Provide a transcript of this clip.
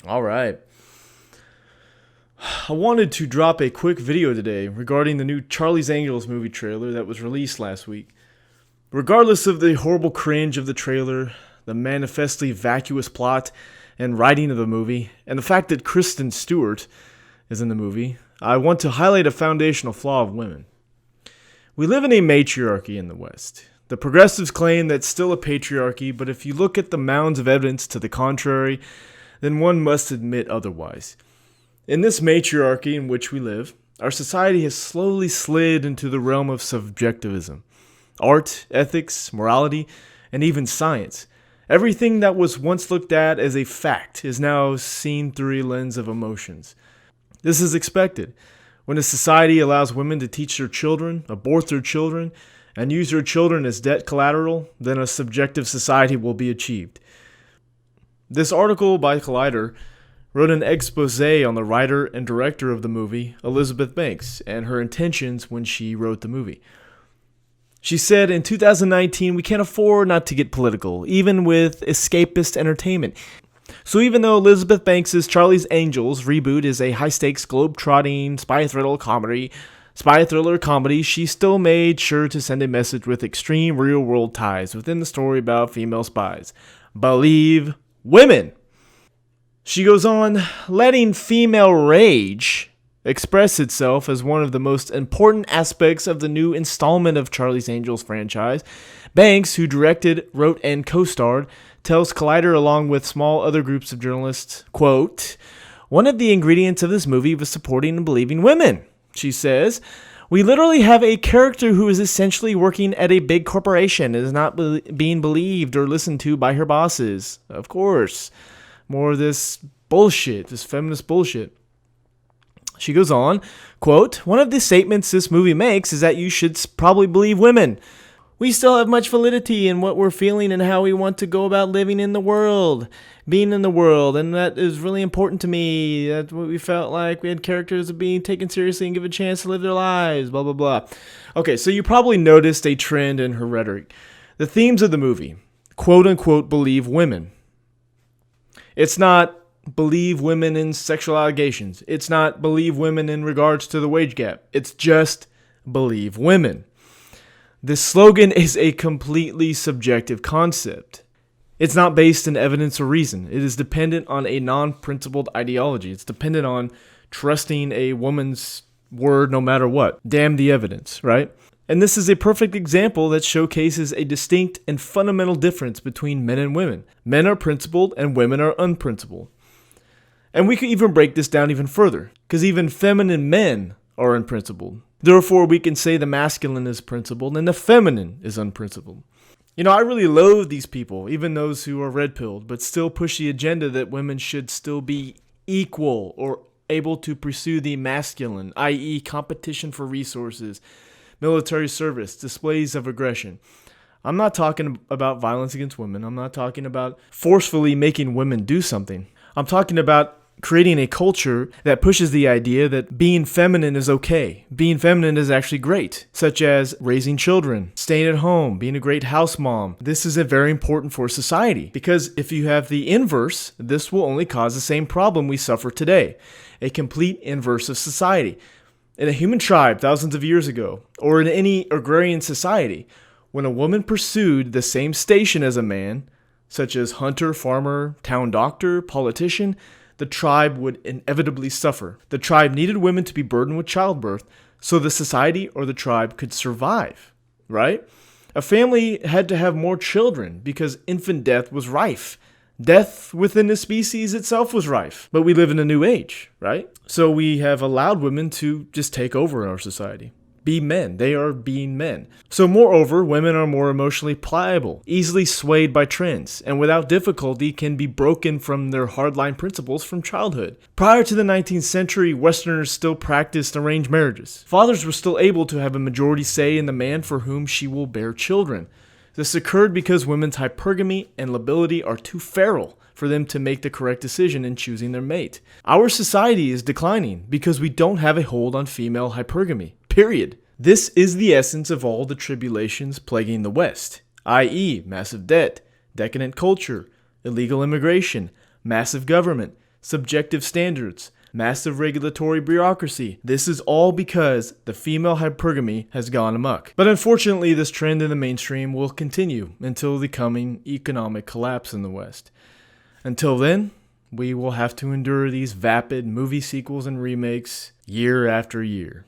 All right. I wanted to drop a quick video today regarding the new Charlie's Angels movie trailer that was released last week. Regardless of the horrible cringe of the trailer, the manifestly vacuous plot and writing of the movie, and the fact that Kristen Stewart is in the movie, I want to highlight a foundational flaw of women. We live in a matriarchy in the West. The progressives claim that's still a patriarchy, but if you look at the mounds of evidence to the contrary, then one must admit otherwise. In this matriarchy in which we live, our society has slowly slid into the realm of subjectivism. Art, ethics, morality, and even science. Everything that was once looked at as a fact is now seen through a lens of emotions. This is expected. When a society allows women to teach their children, abort their children, and use their children as debt collateral, then a subjective society will be achieved. This article by Collider wrote an expose on the writer and director of the movie, Elizabeth Banks, and her intentions when she wrote the movie. She said, in 2019, we can't afford not to get political, even with escapist entertainment. So even though Elizabeth Banks' Charlie's Angels reboot is a high-stakes, globe-trotting spy thriller comedy, she still made sure to send a message with extreme real-world ties within the story about female spies. Believe women! She goes on, letting female rage express itself as one of the most important aspects of the new installment of Charlie's Angels franchise. Banks, who directed, wrote, and co-starred, tells Collider along with small other groups of journalists, quote, "One of the ingredients of this movie was supporting and believing women," she says. "We literally have a character who is essentially working at a big corporation and is not being believed or listened to by her bosses." Of course. More of this bullshit, this feminist bullshit. She goes on, quote, "One of the statements this movie makes is that you should probably believe women. We still have much validity in what we're feeling and how we want to go about living in the world, being in the world, and that is really important to me. That's what we felt like. We had characters of being taken seriously and given a chance to live their lives, blah, blah, blah." Okay, so you probably noticed a trend in her rhetoric. The themes of the movie, quote-unquote, believe women. It's not believe women in sexual allegations. It's not believe women in regards to the wage gap. It's just believe women. This slogan is a completely subjective concept. It's not based in evidence or reason. It is dependent on a non-principled ideology. It's dependent on trusting a woman's word no matter what. Damn the evidence, right? And this is a perfect example that showcases a distinct and fundamental difference between men and women. Men are principled and women are unprincipled. And we could even break this down even further, because even feminine men are unprincipled. Therefore, we can say the masculine is principled and the feminine is unprincipled. You know, I really loathe these people, even those who are red-pilled, but still push the agenda that women should still be equal or able to pursue the masculine, i.e. competition for resources, military service, displays of aggression. I'm not talking about violence against women. I'm not talking about forcefully making women do something. I'm talking about creating a culture that pushes the idea that being feminine is okay. Being feminine is actually great, such as raising children, staying at home, being a great house mom. This is very important for society because if you have the inverse, this will only cause the same problem we suffer today, a complete inverse of society. In a human tribe thousands of years ago, or in any agrarian society, when a woman pursued the same station as a man, such as hunter, farmer, town doctor, politician, the tribe would inevitably suffer. The tribe needed women to be burdened with childbirth so the society or the tribe could survive, right? A family had to have more children because infant death was rife. Death within the species itself was rife. But we live in a new age, right? So we have allowed women to just take over our society. Be men. They are being men. So moreover, women are more emotionally pliable, easily swayed by trends, and without difficulty can be broken from their hardline principles from childhood. Prior to the 19th century, Westerners still practiced arranged marriages. Fathers were still able to have a majority say in the man for whom she will bear children. This occurred because women's hypergamy and lability are too feral for them to make the correct decision in choosing their mate. Our society is declining because we don't have a hold on female hypergamy. Period. This is the essence of all the tribulations plaguing the West, i.e., massive debt, decadent culture, illegal immigration, massive government, subjective standards, massive regulatory bureaucracy. This is all because the female hypergamy has gone amok. But unfortunately, this trend in the mainstream will continue until the coming economic collapse in the West. Until then, we will have to endure these vapid movie sequels and remakes year after year.